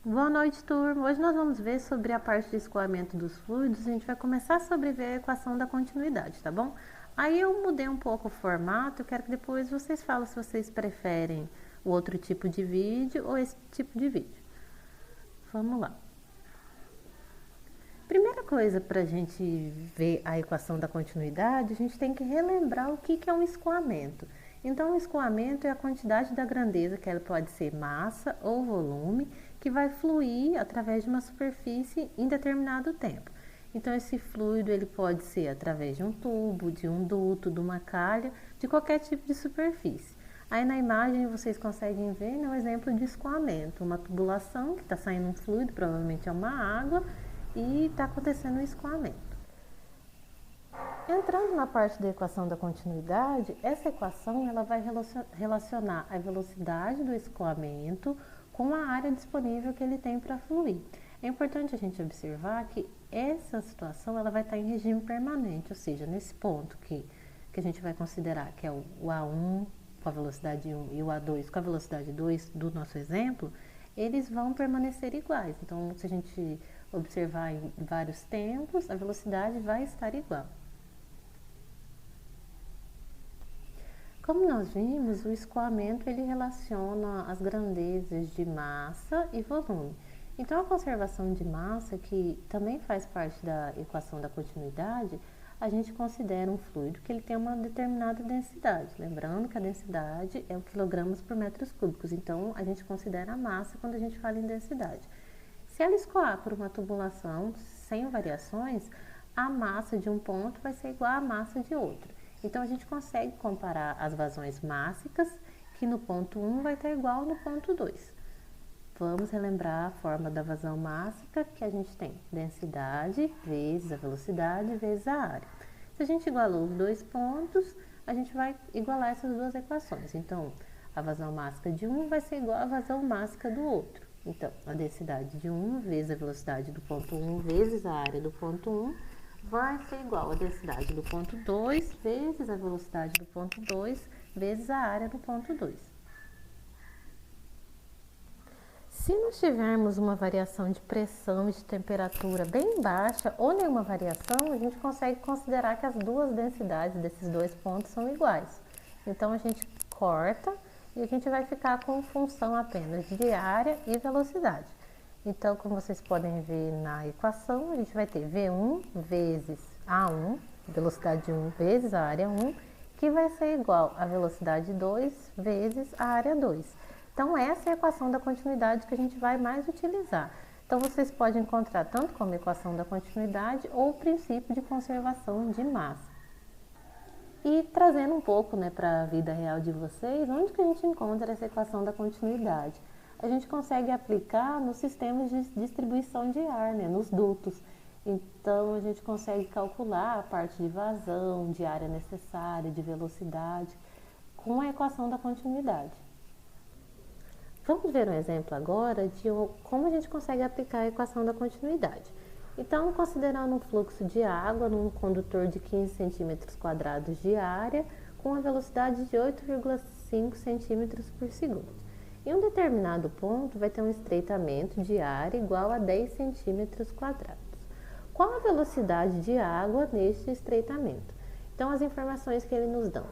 Boa noite, turma! Hoje nós vamos ver sobre a parte de escoamento dos fluidos. A gente vai começar sobre ver a equação da continuidade, tá bom? Aí eu mudei um pouco o formato, eu quero que depois vocês falem se vocês preferem o outro tipo de vídeo ou esse tipo de vídeo. Vamos lá. Primeira coisa para a gente ver a equação da continuidade, a gente tem que relembrar o que é um escoamento. Então, o escoamento é a quantidade da grandeza, que ela pode ser massa ou volume, que vai fluir através de uma superfície em determinado tempo. Então, esse fluido ele pode ser através de um tubo, de um duto, de uma calha, de qualquer tipo de superfície. Aí na imagem vocês conseguem ver, né, um exemplo de escoamento, uma tubulação que está saindo um fluido, provavelmente é uma água, e está acontecendo um escoamento. Entrando na parte da equação da continuidade, essa equação ela vai relacionar a velocidade do escoamento com a área disponível que ele tem para fluir. É importante a gente observar que essa situação ela vai estar em regime permanente, ou seja, nesse ponto que a gente vai considerar que é o A1 com a velocidade 1 e o A2 com a velocidade 2 do nosso exemplo, eles vão permanecer iguais. Então, se a gente observar em vários tempos, a velocidade vai estar igual. Como nós vimos, o escoamento ele relaciona as grandezas de massa e volume. Então, a conservação de massa, que também faz parte da equação da continuidade, a gente considera um fluido que ele tem uma determinada densidade. Lembrando que a densidade é o quilogramas por metros cúbicos, então a gente considera a massa quando a gente fala em densidade. Se ela escoar por uma tubulação sem variações, a massa de um ponto vai ser igual à massa de outro. Então, a gente consegue comparar as vazões mássicas, que no ponto 1 vai estar igual no ponto 2. Vamos relembrar a forma da vazão mássica, que a gente tem densidade vezes a velocidade vezes a área. Se a gente igualou os dois pontos, a gente vai igualar essas duas equações. Então, a vazão mássica de um vai ser igual à vazão mássica do outro. Então, a densidade de 1 vezes a velocidade do ponto 1 vezes a área do ponto 1 vai ser igual à densidade do ponto 2 vezes a velocidade do ponto 2 vezes a área do ponto 2. Se nós tivermos uma variação de pressão e de temperatura bem baixa ou nenhuma variação, a gente consegue considerar que as duas densidades desses dois pontos são iguais. Então, a gente corta e a gente vai ficar com função apenas de área e velocidade. Então, como vocês podem ver na equação, a gente vai ter V1 vezes A1, velocidade 1 vezes a área 1, que vai ser igual a velocidade 2 vezes a área 2. Então, essa é a equação da continuidade que a gente vai mais utilizar. Então, vocês podem encontrar tanto como equação da continuidade ou o princípio de conservação de massa. E trazendo um pouco, né, para a vida real de vocês, onde que a gente encontra essa equação da continuidade? A gente consegue aplicar nos sistemas de distribuição de ar, né, nos dutos. Então, a gente consegue calcular a parte de vazão, de área necessária, de velocidade, com a equação da continuidade. Vamos ver um exemplo agora de como a gente consegue aplicar a equação da continuidade. Então, considerando um fluxo de água num condutor de 15 centímetros quadrados de área, com a velocidade de 8,5 centímetros por segundo. Em um determinado ponto, vai ter um estreitamento de área igual a 10 centímetros quadrados. Qual a velocidade de água neste estreitamento? Então, as informações que ele nos dão.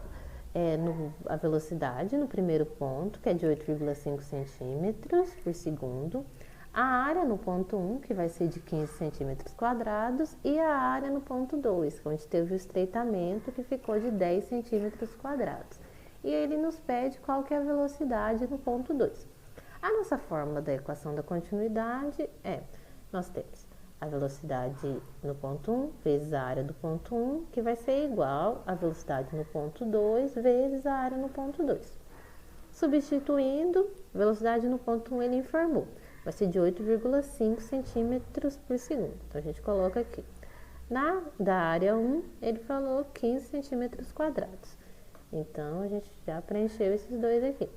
A velocidade no primeiro ponto, que é de 8,5 centímetros por segundo, a área no ponto 1, que vai ser de 15 centímetros quadrados, e a área no ponto 2, onde teve o estreitamento, que ficou de 10 centímetros quadrados. E ele nos pede qual que é a velocidade no ponto 2. A nossa fórmula da equação da continuidade nós temos a velocidade no ponto 1 vezes a área do ponto 1, que vai ser igual à velocidade no ponto 2 vezes a área no ponto 2. Substituindo, velocidade no ponto 1 ele informou, vai ser de 8,5 centímetros por segundo. Então, a gente coloca aqui. Da área 1, ele falou 15 centímetros quadrados. Então, a gente já preencheu esses dois aqui.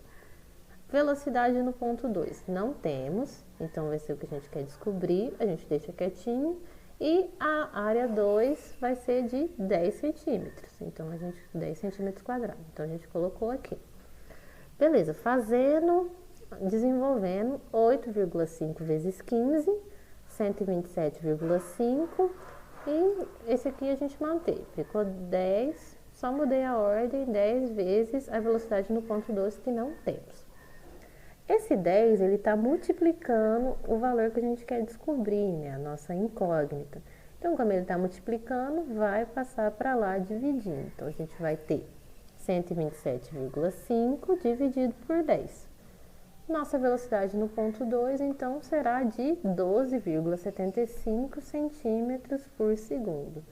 Velocidade no ponto 2, não temos, então vai ser o que a gente quer descobrir, a gente deixa quietinho. E a área 2 vai ser de 10 centímetros, então 10 centímetros quadrados, então a gente colocou aqui. Beleza, fazendo desenvolvendo 8,5 vezes 15, 127,5, e esse aqui a gente manteve, ficou 10, só mudei a ordem, 10 vezes a velocidade no ponto 2 que não temos. Esse 10, ele está multiplicando o valor que a gente quer descobrir, né, a nossa incógnita. Então, como ele está multiplicando, vai passar para lá dividindo. Então, a gente vai ter 127,5 dividido por 10. Nossa velocidade no ponto 2, então, será de 12,75 centímetros por segundo.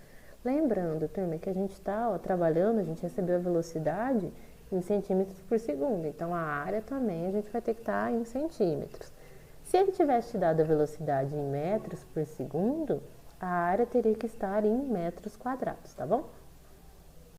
Lembrando, turma, que a gente está trabalhando, a gente recebeu a velocidade em centímetros por segundo. Então, a área também a gente vai ter que estar em centímetros. Se ele tivesse te dado a velocidade em metros por segundo, a área teria que estar em metros quadrados, tá bom?